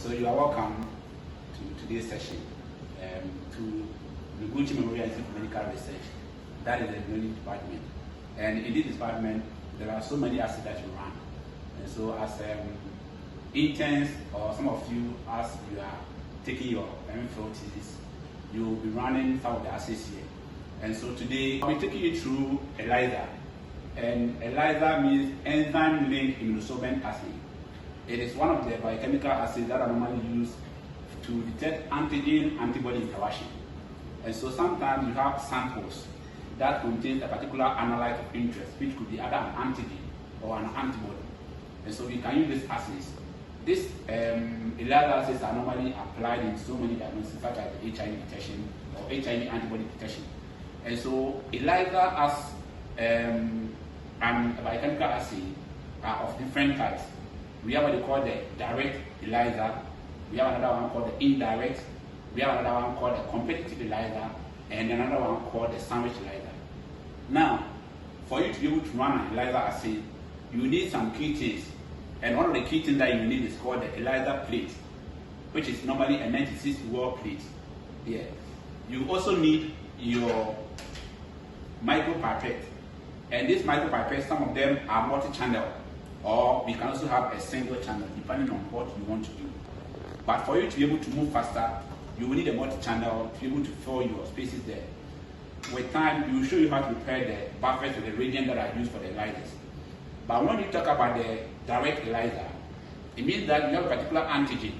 So you are welcome to today's session to the Gucci Memorial Institute for Medical Research. That is the engineering department. And in this department, there are so many assays that you run. And so as interns, or some of you, as you are taking your MPhil thesis, you will be running some of the assays here. And so today, I'll be taking you through ELISA. And ELISA means enzyme-linked immunosorbent assay. It is one of the biochemical assays that are normally used to detect antigen-antibody interaction. And so sometimes you have samples that contain a particular analyte of interest, which could be either an antigen or an antibody. And so we can use these assays. These ELISA assays are normally applied in so many diagnoses, such as HIV detection or HIV antibody detection. And so ELISA as a biochemical assay are of different types. We have what they call the direct ELISA, we have another one called the indirect, we have another one called the competitive ELISA, and another one called the sandwich ELISA. Now, for you to be able to run an ELISA assay, you need some key things. And one of the key things that you need is called the ELISA plate, which is normally a 96 well plate. Yeah. You also need your micropipette. And this micropipette, some of them are multi-channel, or we can also have a single channel, depending on what you want to do. But for you to be able to move faster, you will need a multi-channel to be able to fill your spaces there. With time, we will show you how to prepare the buffers or the reagents that are used for the ELISAs. But when you talk about the direct ELISA, it means that you have a particular antigen,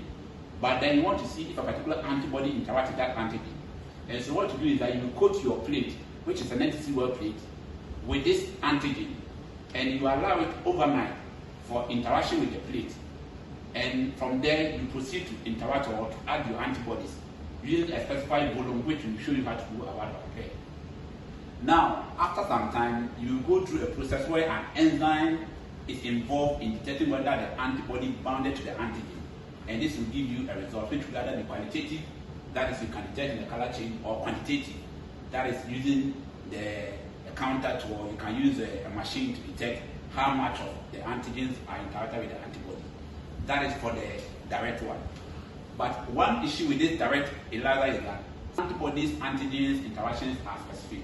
but then you want to see if a particular antibody interacts with that antigen. And so what you do is that you coat your plate, which is an NTC well plate, with this antigen, and you allow it overnight for interaction with the plate. And from there, you proceed to interact or to add your antibodies using a specified volume, which will show you how to do about it. Now, after some time, you go through a process where an enzyme is involved in detecting whether the antibody bounded to the antigen. And this will give you a result, which will either be qualitative, that is, you can detect in the color chain, or quantitative, that is using the counter tool, or you can use a machine to detect how much of the antigens are interacting with the antibody. That is for the direct one. But one issue with this direct ELISA is that antibodies, antigens, interactions are specific.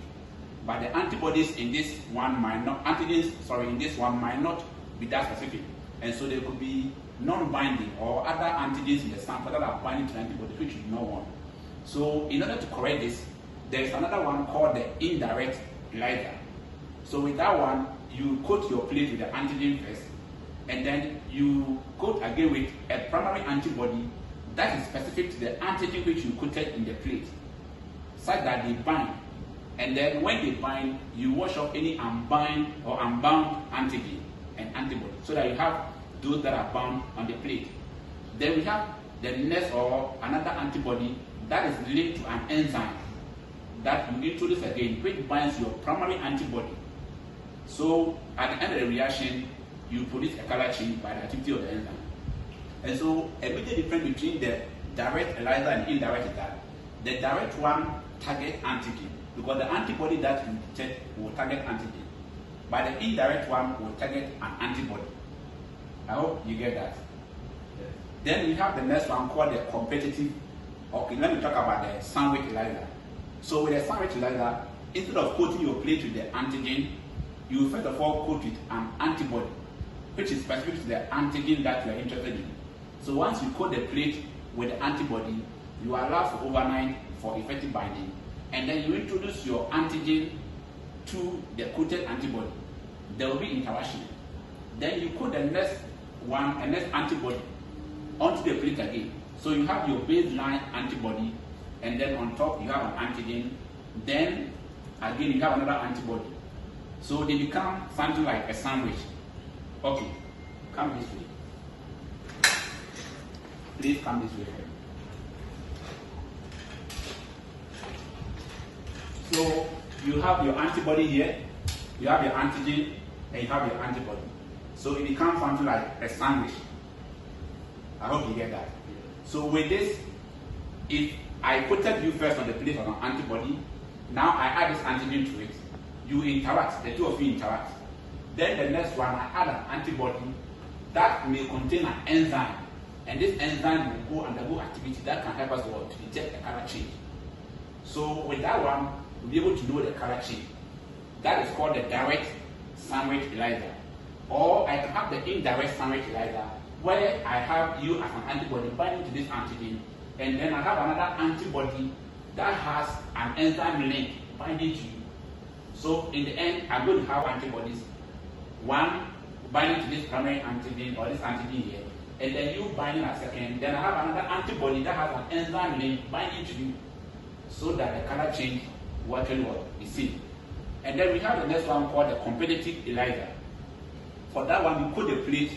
But the antibodies in this one might not, in this one might not be that specific. And so there could be non-binding or other antigens in the sample that are binding to the antibody, which you do not want. So in order to correct this, there is another one called the indirect ELISA. So with that one, you coat your plate with the antigen first, and then you coat again with a primary antibody that is specific to the antigen which you coated in the plate, such that they bind. And then when they bind, you wash off any unbound antigen and antibody, so that you have those that are bound on the plate. Then we have the next or another antibody that is linked to an enzyme that you introduce again, which binds your primary antibody. So at the end of the reaction, you produce a color change by the activity of the enzyme. And so a major difference between the direct ELISA and indirect is that the direct one targets antigen, because the antibody that you detect will target antigen, but the indirect one will target an antibody. I hope you get that. Yes. Then we have the next one called the competitive. Okay, let me talk about the sandwich ELISA. So with the sandwich ELISA, instead of coating your plate with the antigen, you first of all coat with an antibody, which is specific to the antigen that you are interested in. So once you coat the plate with the antibody, you allow for overnight for effective binding, and then you introduce your antigen to the coated antibody. There will be interaction. Then you coat the next one, and next antibody onto the plate again. So you have your baseline antibody, and then on top you have an antigen. Then again you have another antibody. So they become something like a sandwich. Okay, come this way. Please come this way. So you have your antibody here, you have your antigen, and you have your antibody. So it becomes something like a sandwich. I hope you get that. So with this, if I coated you first on the plate of an antibody, now I add this antigen to it. You interact, the two of you interact. Then the next one, I add an antibody that may contain an enzyme And this enzyme will undergo activity that can help us to detect the color change. So with that one, we'll be able to know the color change. That is called the direct sandwich ELISA. Or I can have the indirect sandwich ELISA, where I have you as an antibody binding to this antigen, and then I have another antibody that has an enzyme link binding to you. So in the end, I'm going to have antibodies, one binding to this primary antigen or this antigen here, and then you binding a second. Then I have another antibody that has an enzyme link binding to you, so that the color change will actually be seen. And then we have the next one called the competitive ELISA. For that one, we coat the plate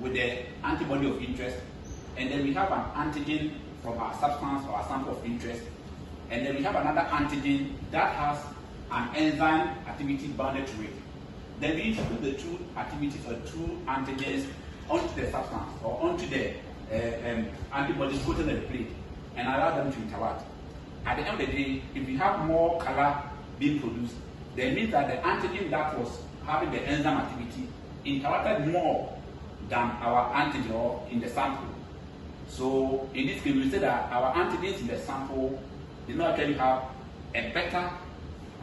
with the antibody of interest, and then we have an antigen from our substance or our sample of interest, and then we have another antigen that has an enzyme activity bounded to it. Then we introduce the two activities or two antigens onto the substance or onto the antibodies coated on the plate and allow them to interact. At the end of the day, if we have more color being produced, then it means that the antigen that was having the enzyme activity interacted more than our antigen or in the sample. So in this case, we say that our antigens in the sample did not actually have a better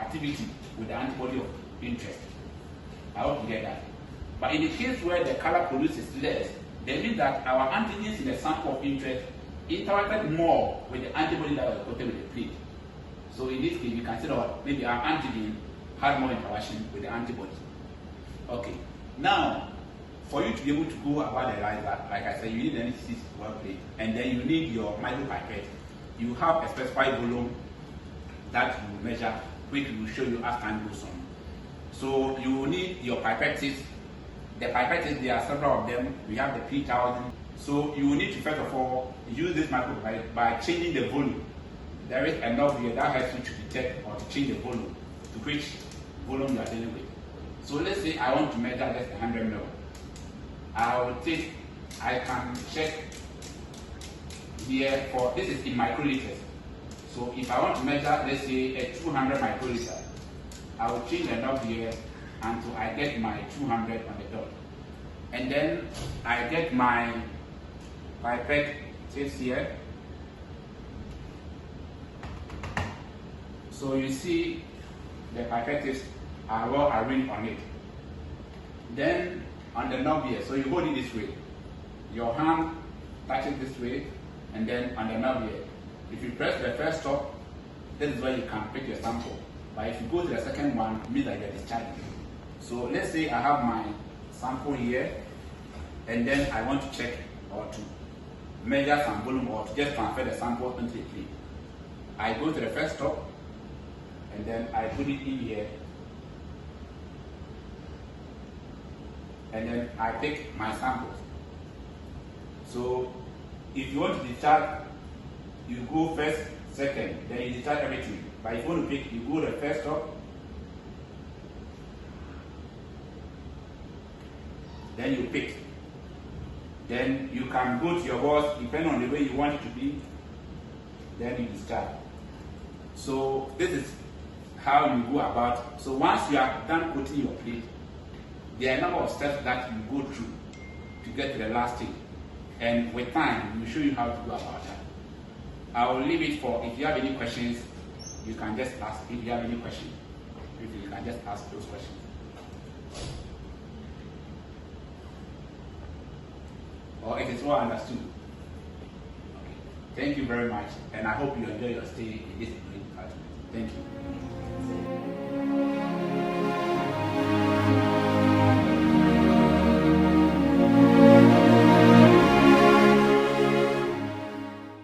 activity with the antibody of interest. I hope you get that. But in the case where the color produced is less, that means that our antigens in the sample of interest interacted more with the antibody that was coated with the plate. So in this case, we can say that maybe our antigen had more interaction with the antibody. Okay. Now, for you to be able to go about the ELISA, like I said, you need an NCC work plate, and then you need your micropipette. You have a specified volume that you measure, which will show you as time goes on. So you will need your pipettes. The pipettes, there are several of them. We have the 3000. So you will need to first of all use this micropipette by changing the volume. There is a knob here that helps you to detect or to change the volume to which volume you are dealing with. So let's say I want to measure just 100 ml. I can check here for, this is in microliters. So if I want to measure, let's say a 200 microliter, I will change the knob here until I get my 200 on the dot. And then I get my pipette tips here. So you see the pipette tips are well arranged on it. Then on the knob here, so you hold it this way. Your hand touches this way, and then on the knob here. If you press the first stop, that is where you can pick your sample. But if you go to the second one, it means that you're discharging. So let's say I have my sample here, and then I want to check or to measure some volume or to just transfer the sample into the plate. I go to the first stop, and then I put it in here, and then I pick my samples. So if you want to discharge, you go first, second, then you discharge everything. But if you want to pick, you go to the first stop, then you pick. Then you can go to your boss, depending on the way you want it to be, then you discharge. So this is how you go about. So once you are done coating your plate, there are a number of steps that you go through to get to the last stage. And with time, we'll show you how to go about that. I will leave it for, if you have any questions, you can just ask. If you have any questions, you can just ask those questions. Or if it's well understood. Okay. Thank you very much, and I hope you enjoy your stay in this